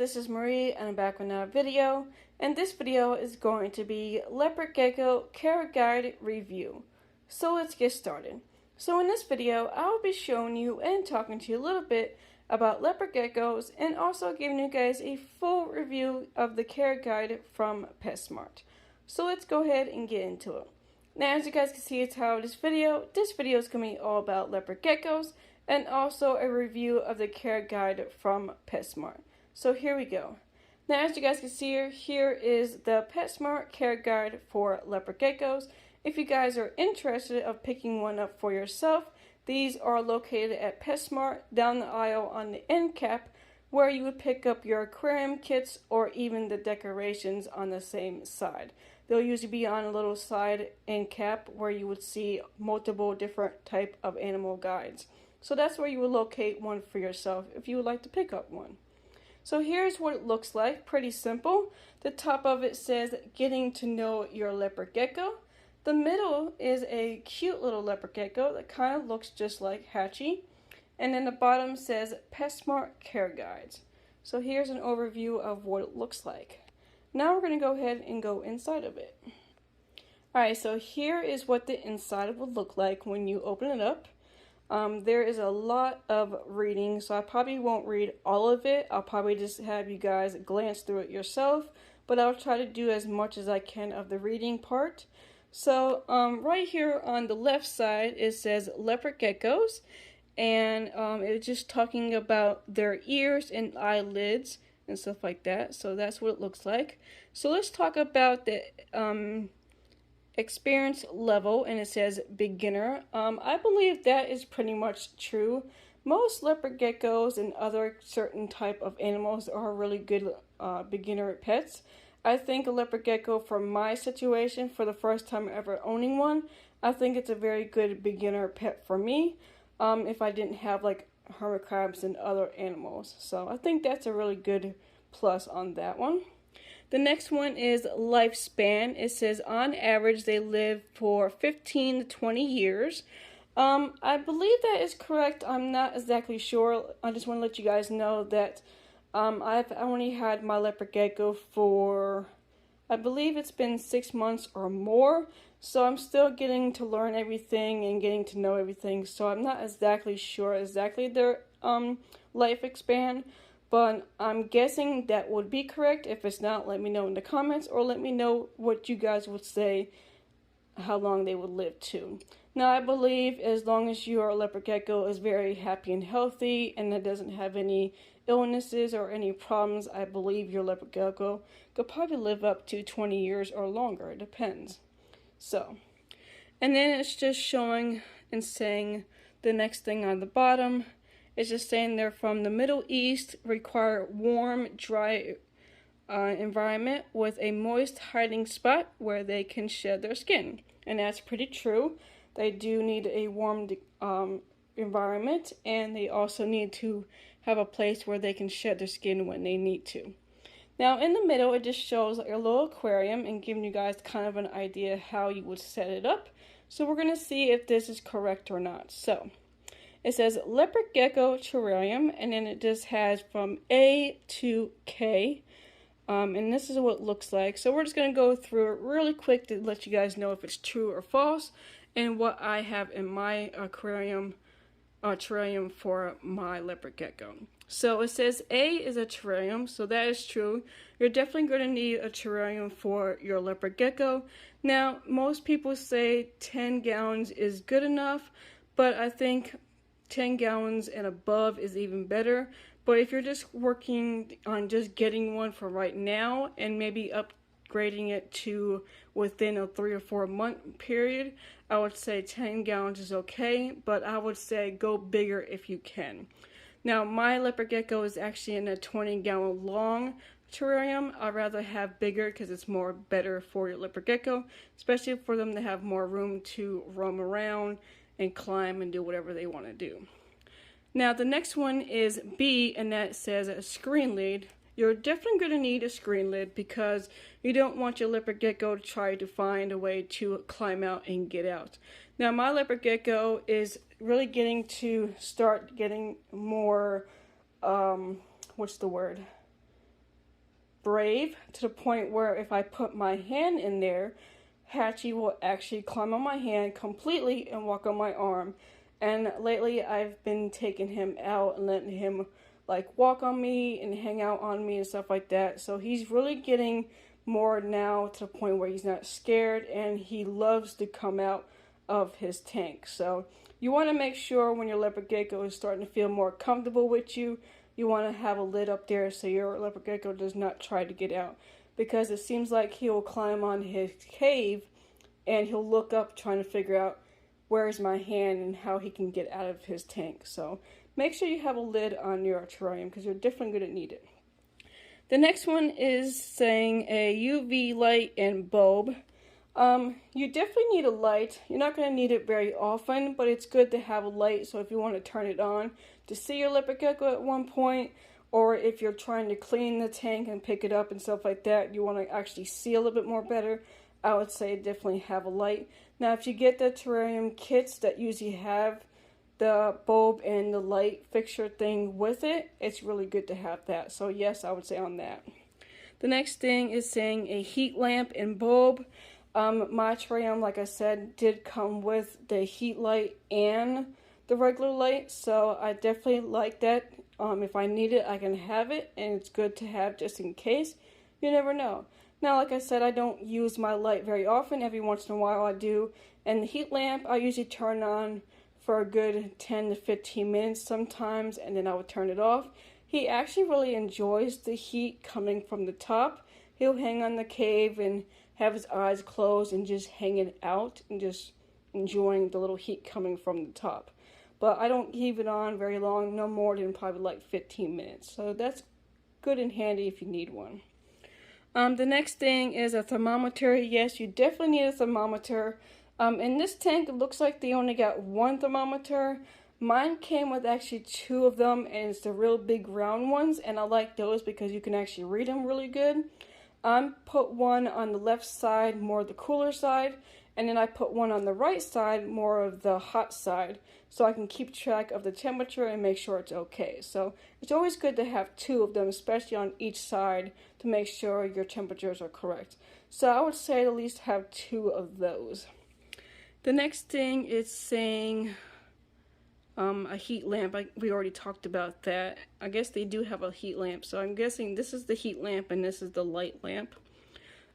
this is Marie and I'm back with another video, and this video is going to be Leopard Gecko Care Guide Review. So let's get started. So in this video, I will be showing you and talking to you a little bit about leopard geckos and also giving you guys a full review of the care guide from Petmart. So let's go ahead and get into it. Now, as you guys can see, it's how this video is going to be all about leopard geckos and also a review of the care guide from Petmart. So here we go. Now, as you guys can see here is the Petmart care guide for leopard geckos. If you guys are interested of picking one up for yourself, these are located at Petmart down the aisle on the end cap, where you would pick up your aquarium kits or even the decorations on the same side. They'll usually be on a little side end cap where you would see multiple different type of animal guides. So that's where you would locate one for yourself if you would like to pick up one. So here's what it looks like. Pretty simple. The top of it says getting to know your leopard gecko. The middle is a cute little leopard gecko that kind of looks just like Hatchie. And then the bottom says Petmart Care Guides. So here's an overview of what it looks like. Now we're going to go ahead and go inside of it. Alright, so here is what the inside would look like when you open it up. There is a lot of reading, so I probably won't read all of it. I'll probably just have you guys glance through it yourself, but I'll try to do as much as I can of the reading part. So right here on the left side it says leopard geckos, and it's just talking about their ears and eyelids and stuff like that. So that's what it looks like. So let's talk about the experience level, and it says beginner. I believe that is pretty much true. Most leopard geckos and other certain type of animals are really good beginner pets. I think a leopard gecko, for my situation, for the first time ever owning one, I think it's a very good beginner pet for me, if I didn't have like hermit crabs and other animals. So I think that's a really good plus on that one. The next one is lifespan. It says on average they live for 15 to 20 years. I believe that is correct. I'm not exactly sure. I just want to let you guys know that I've only had my leopard gecko for, I believe it's been 6 months or more. So I'm still getting to learn everything and getting to know everything. So I'm not exactly sure exactly their lifespan. But I'm guessing that would be correct. If it's not, let me know in the comments, or let me know what you guys would say how long they would live to. Now, I believe as long as your leopard gecko is very happy and healthy and it doesn't have any illnesses or any problems, I believe your leopard gecko could probably live up to 20 years or longer. It depends. So, and then it's just showing and saying the next thing on the bottom. It's just saying they're from the Middle East, require warm, dry environment with a moist hiding spot where they can shed their skin. And that's pretty true. They do need a warm environment, and they also need to have a place where they can shed their skin when they need to. Now in the middle it just shows like a little aquarium and giving you guys kind of an idea how you would set it up. So we're going to see if this is correct or not. So it says leopard gecko terrarium, and then it just has from A to K, and this is what it looks like. So we're just going to go through it really quick to let you guys know if it's true or false, and what I have in my aquarium terrarium for my leopard gecko. So it says A is a terrarium, so that is true. You're definitely going to need a terrarium for your leopard gecko. Now, most people say 10 gallons is good enough, but I think 10 gallons and above is even better. But if you're just working on just getting one for right now and maybe upgrading it to within a 3 or 4 month period, I would say 10 gallons is okay, but I would say go bigger if you can. Now my leopard gecko is actually in a 20-gallon long terrarium. I'd rather have bigger because it's more better for your leopard gecko, especially for them to have more room to roam around and climb and do whatever they want to do. Now the next one is B, and that says a screen lid. You're definitely going to need a screen lid because you don't want your leopard gecko to try to find a way to climb out and get out. Now my leopard gecko is really getting to start getting more, what's the word? brave to the point where if I put my hand in there, Hatchie will actually climb on my hand completely and walk on my arm. And lately I've been taking him out and letting him like walk on me and hang out on me and stuff like that. So he's really getting more now to the point where he's not scared and he loves to come out of his tank. So you want to make sure when your leopard gecko is starting to feel more comfortable with you, you want to have a lid up there so your leopard gecko does not try to get out. Because it seems like he'll climb on his cave and he'll look up trying to figure out where's my hand and how he can get out of his tank. So make sure you have a lid on your terrarium because you're definitely going to need it. The next one is saying a UV light and bulb. You definitely need a light. You're not going to need it very often, but it's good to have a light. So if you want to turn it on to see your leopard gecko at one point, or if you're trying to clean the tank and pick it up and stuff like that, you want to actually see a little bit more better, I would say definitely have a light. Now if you get the terrarium kits that usually have the bulb and the light fixture thing with it, it's really good to have that. So yes, I would say on that. The next thing is saying a heat lamp and bulb. My terrarium, like I said, did come with the heat light and the regular light, so I definitely like that. If I need it, I can have it, and it's good to have just in case. You never know. Now, like I said, I don't use my light very often. Every once in a while I do. And the heat lamp, I usually turn on for a good 10 to 15 minutes sometimes, and then I would turn it off. He actually really enjoys the heat coming from the top. He'll hang on the cave and have his eyes closed and just hang it out and just enjoying the little heat coming from the top. But I don't keep it on very long, no more than probably like 15 minutes. So that's good and handy if you need one. The next thing is a thermometer. Yes, you definitely need a thermometer. In this tank, it looks like they only got one thermometer. Mine came with actually two of them, and it's the real big round ones, and I like those because you can actually read them really good. I put one on the left side, more the cooler side, and then I put one on the right side, more of the hot side, so I can keep track of the temperature and make sure it's okay. So it's always good to have two of them, especially on each side, to make sure your temperatures are correct. So I would say at least have two of those. The next thing is saying a heat lamp. We already talked about that. I guess they do have a heat lamp, so I'm guessing this is the heat lamp and this is the light lamp.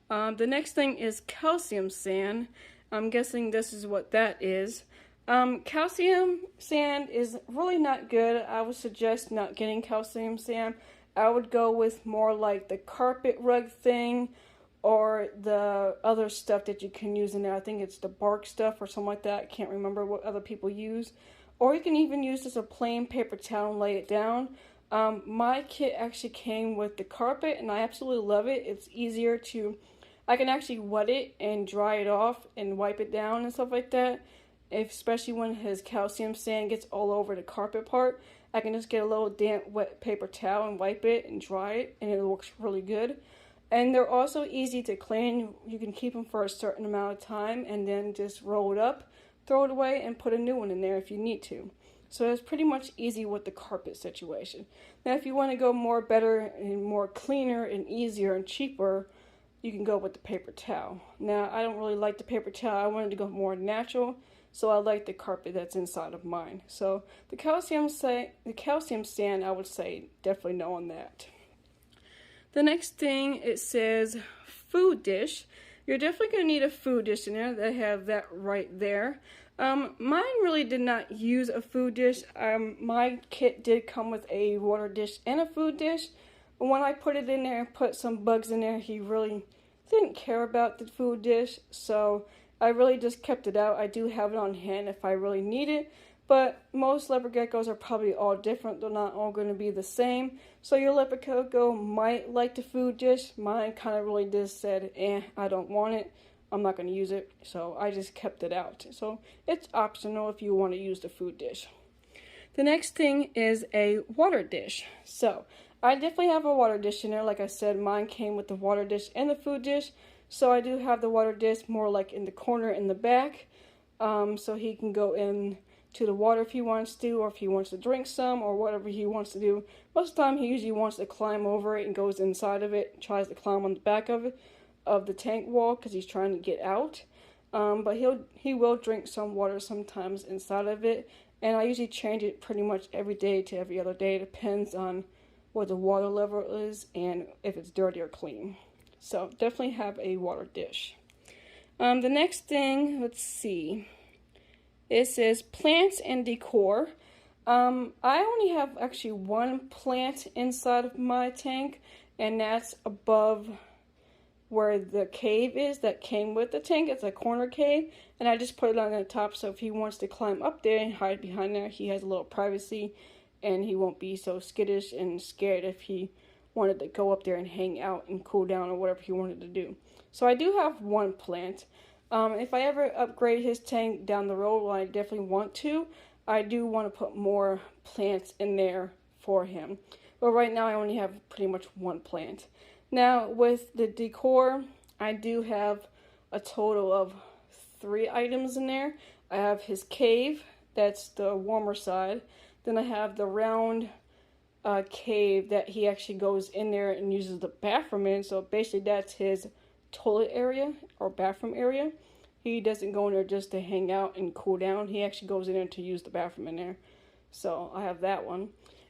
The next thing is calcium sand. I'm guessing this is what that is. Calcium sand is really not good. I would suggest not getting calcium sand. I would go with more like the carpet rug thing or the other stuff that you can use in there. I think it's the bark stuff or something like that. I can't remember what other people use. Or you can even use just a plain paper towel and lay it down. My kit actually came with the carpet and I absolutely love it. It's easier to, I can actually wet it and dry it off and wipe it down and stuff like that. Especially when his calcium sand gets all over the carpet part, I can just get a little damp wet paper towel and wipe it and dry it, and it looks really good. And they're also easy to clean. You can keep them for a certain amount of time and then just roll it up, throw it away, and put a new one in there if you need to. So it's pretty much easy with the carpet situation. Now if you want to go more better and more cleaner and easier and cheaper, you can go with the paper towel. Now I don't really like the paper towel. I wanted to go more natural. So I like the carpet that's inside of mine. So the calcium sand, I would say definitely no on that. The next thing, it says food dish. You're definitely going to need a food dish in there. They have that right there. Mine really did not use a food dish. My kit did come with a water dish and a food dish. But when I put it in there and put some bugs in there, he really didn't care about the food dish. So I really just kept it out. I do have it on hand if I really need it, but most leopard geckos are probably all different. They're not all going to be the same. So your leopard gecko might like the food dish. Mine kind of really just said, I don't want it. I'm not going to use it. So I just kept it out. So it's optional if you want to use the food dish. The next thing is a water dish. So I definitely have a water dish in there. Like I said, mine came with the water dish and the food dish. So I do have the water dish more like in the corner in the back, so he can go in to the water if he wants to, or if he wants to drink some, or whatever he wants to do. Most of the time he usually wants to climb over it and goes inside of it, tries to climb on the back of it, of the tank wall, because he's trying to get out. But he will drink some water sometimes inside of it, and I usually change it pretty much every day to every other day. It depends on what the water level is and if it's dirty or clean. So definitely have a water dish. The next thing, let's see. It says plants and decor. I only have actually one plant inside of my tank, and that's above where the cave is that came with the tank. It's a corner cave, and I just put it on the top, so if he wants to climb up there and hide behind there, he has a little privacy, and he won't be so skittish and scared if he wanted to go up there and hang out and cool down or whatever he wanted to do. So I do have one plant. If I ever upgrade his tank down the road, well, I definitely want to. I do want to put more plants in there for him. But right now I only have pretty much one plant. Now with the decor, I do have a total of 3 items in there. I have his cave, that's the warmer side. Then I have the round cave that he actually goes in there and uses the bathroom in. So basically that's his toilet area or bathroom area. He doesn't go in there just to hang out and cool down. He actually goes in there to use the bathroom in there. So I have that one.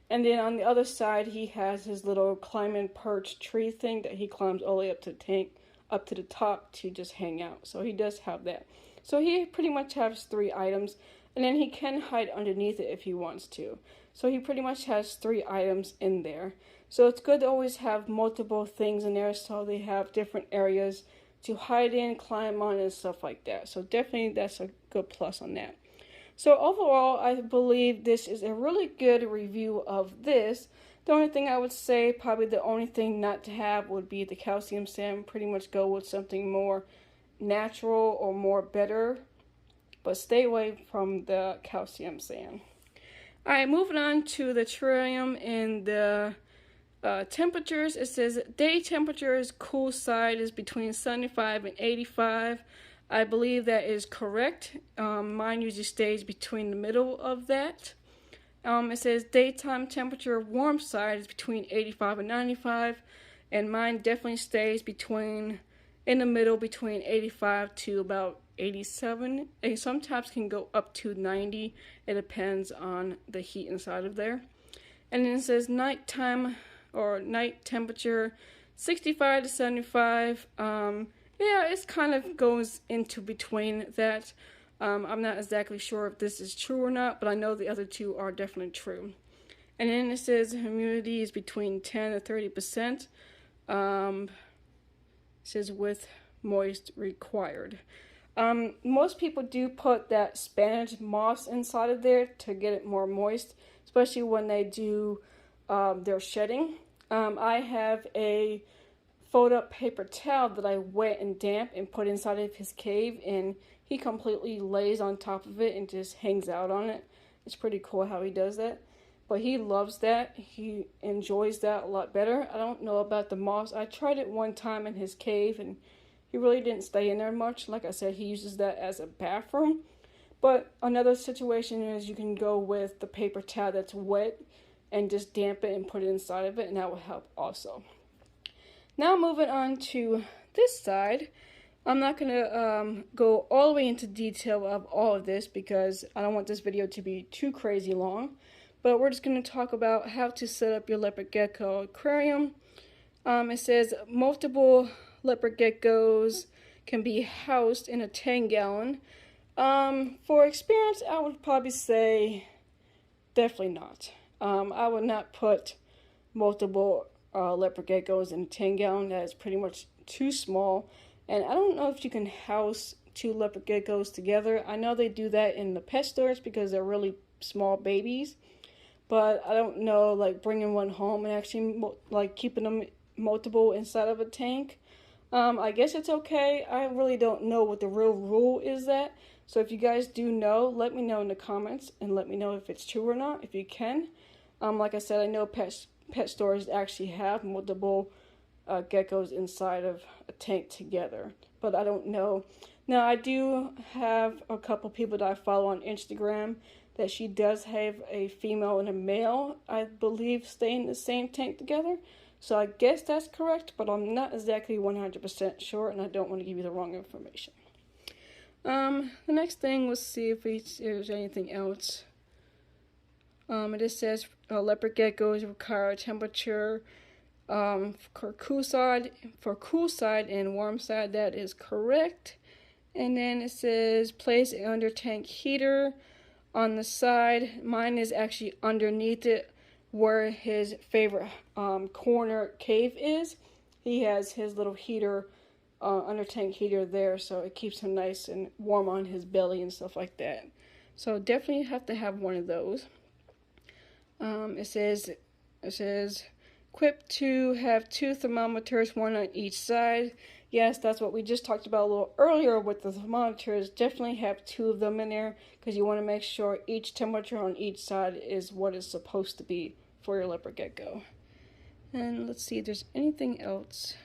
And then on the other side, he has his little climbing perch tree thing that he climbs all the way up to the tank, up to the top to just hang out. So he does have that. So he pretty much has 3 items, and then he can hide underneath it if he wants to. So he pretty much has 3 items in there. So it's good to always have multiple things in there so they have different areas to hide in, climb on, and stuff like that. So definitely that's a good plus on that. So overall, I believe this is a really good review of this. The only thing I would say, probably the only thing not to have would be the calcium sand. Pretty much go with something more natural or more better, but stay away from the calcium sand. Alright, moving on to the terrarium and the temperatures. It says day temperatures, cool side is between 75 and 85. I believe that is correct. Mine usually stays between the middle of that. It says daytime temperature, warm side is between 85 and 95, and mine definitely stays between, in the middle, between 85 to about 87. It sometimes can go up to 90. It depends on the heat inside of there. And then it says nighttime or night temperature, 65 to 75. Yeah, it kind of goes into between that. I'm not exactly sure if this is true or not, but I know the other 2 are definitely true. And then it says humidity is between 10 to 30%. It says with moist required. Most people do put that Spanish moss inside of there to get it more moist, especially when they do their shedding. I have a fold up paper towel that I wet and damp and put inside of his cave, and he completely lays on top of it and just hangs out on it. It's pretty cool how he does that, but he loves that. He enjoys that a lot better. I don't know about the moss. I tried it one time in his cave and he really didn't stay in there much. Like I said, he uses that as a bathroom. But another situation is you can go with the paper towel that's wet and just damp it and put it inside of it, and that will help also. Now moving on to this side, I'm not going to go all the way into detail of all of this because I don't want this video to be too crazy long. But we're just going to talk about how to set up your leopard gecko aquarium. It says multiple leopard geckos can be housed in a 10-gallon. For experience, I would probably say definitely not. I would not put multiple leopard geckos in a 10-gallon. That is pretty much too small, and I don't know if you can house 2 leopard geckos together. I know they do that in the pet stores because they're really small babies, but I don't know, like bringing one home and actually like keeping them multiple inside of a tank. I guess it's okay. I really don't know what the real rule is that. So if you guys do know, let me know in the comments and let me know if it's true or not, if you can. Like I said, I know pet stores actually have multiple geckos inside of a tank together, but I don't know. Now, I do have a couple people that I follow on Instagram that she does have a female and a male, I believe, stay in the same tank together. So I guess that's correct, but I'm not exactly 100% sure, and I don't want to give you the wrong information. The next thing, let's see if there's anything else. It just says leopard geckos require temperature for cool side and warm side. That is correct. And then it says place an under tank heater on the side. Mine is actually underneath it where his favorite corner cave is. He has his little heater, under tank heater there, so it keeps him nice and warm on his belly and stuff like that. So definitely have to have one of those. It says equipped to have 2 thermometers, 1 on each side. Yes, that's what we just talked about a little earlier with the thermometers. Definitely have 2 of them in there because you want to make sure each temperature on each side is what it's supposed to be for your leopard gecko. And let's see if there's anything else.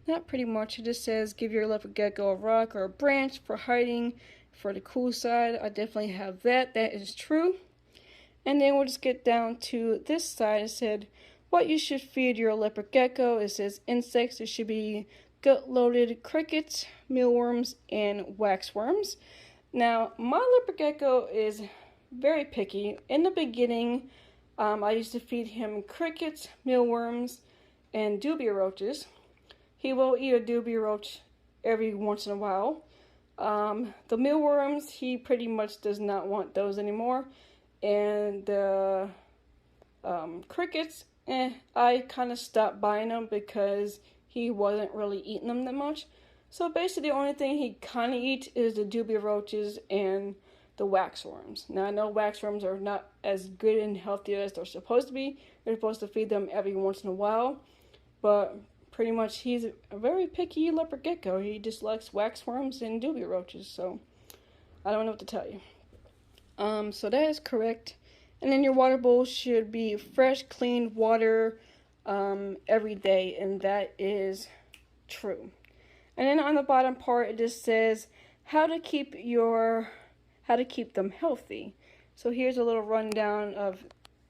Not pretty much. It just says give your leopard gecko a rock or a branch for hiding for the cool side. I definitely have that. That is true. And then we'll just get down to this side. It said what you should feed your leopard gecko. It says insects. It should be gut-loaded crickets, mealworms, and waxworms. Now, my leopard gecko is very picky. In the beginning, I used to feed him crickets, mealworms, and dubia roaches. He will eat a dubia roach every once in a while. The mealworms, he pretty much does not want those anymore. And the crickets, I kind of stopped buying them because he wasn't really eating them that much. So basically the only thing he kind of eats is the dubia roaches and the waxworms. Now I know waxworms are not as good and healthy as they're supposed to be. You're supposed to feed them every once in a while. But pretty much he's a very picky leopard gecko. He just likes waxworms and dubia roaches. So I don't know what to tell you. So that is correct. And then your water bowl should be fresh, clean water every day, and that is true. And then on the bottom part, it just says how to keep them healthy. So here's a little rundown of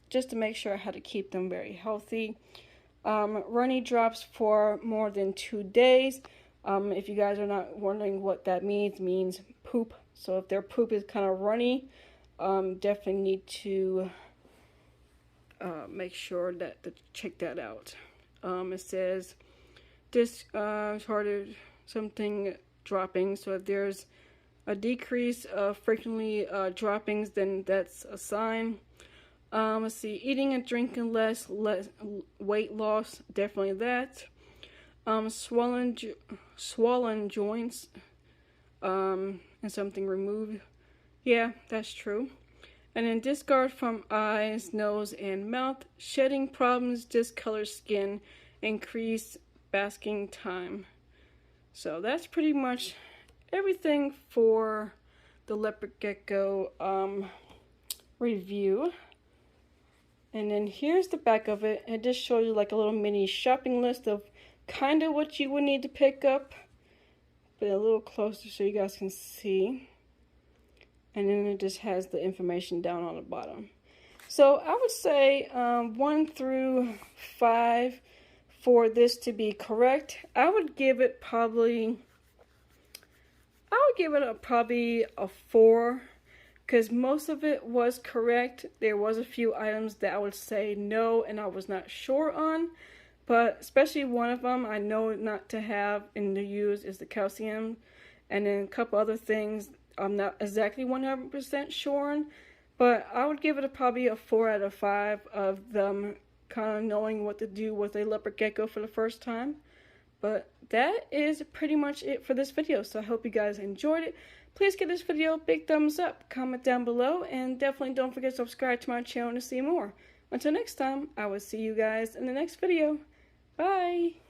just to make sure how to keep them very healthy. Runny drops for more than 2 days. If you guys are not wondering what that means poop. So if their poop is kind of runny, definitely need to make sure to check that out. It says this started something dropping. So if there's a decrease of frequently droppings, then that's a sign. Let's see, eating and drinking less weight loss, definitely that. Swollen joints and something removed. Yeah, that's true. And then discard from eyes, nose, and mouth. Shedding problems, discolor skin, increase basking time. So that's pretty much everything for the leopard gecko review. And then here's the back of it. It just shows you like a little mini shopping list of kind of what you would need to pick up. But a little closer so you guys can see. And then it just has the information down on the bottom. So I would say 1 through 5 for this to be correct. I would give it probably a 4, because most of it was correct. There was a few items that I would say no and I was not sure on, but especially one of them I know not to have and to use is the calcium, and then a couple other things I'm not exactly 100% sure on, but I would give it probably a 4 out of 5 of them kind of knowing what to do with a leopard gecko for the first time. But that is pretty much it for this video, so I hope you guys enjoyed it. Please give this video a big thumbs up, comment down below, and definitely don't forget to subscribe to my channel to see more. Until next time, I will see you guys in the next video. Bye!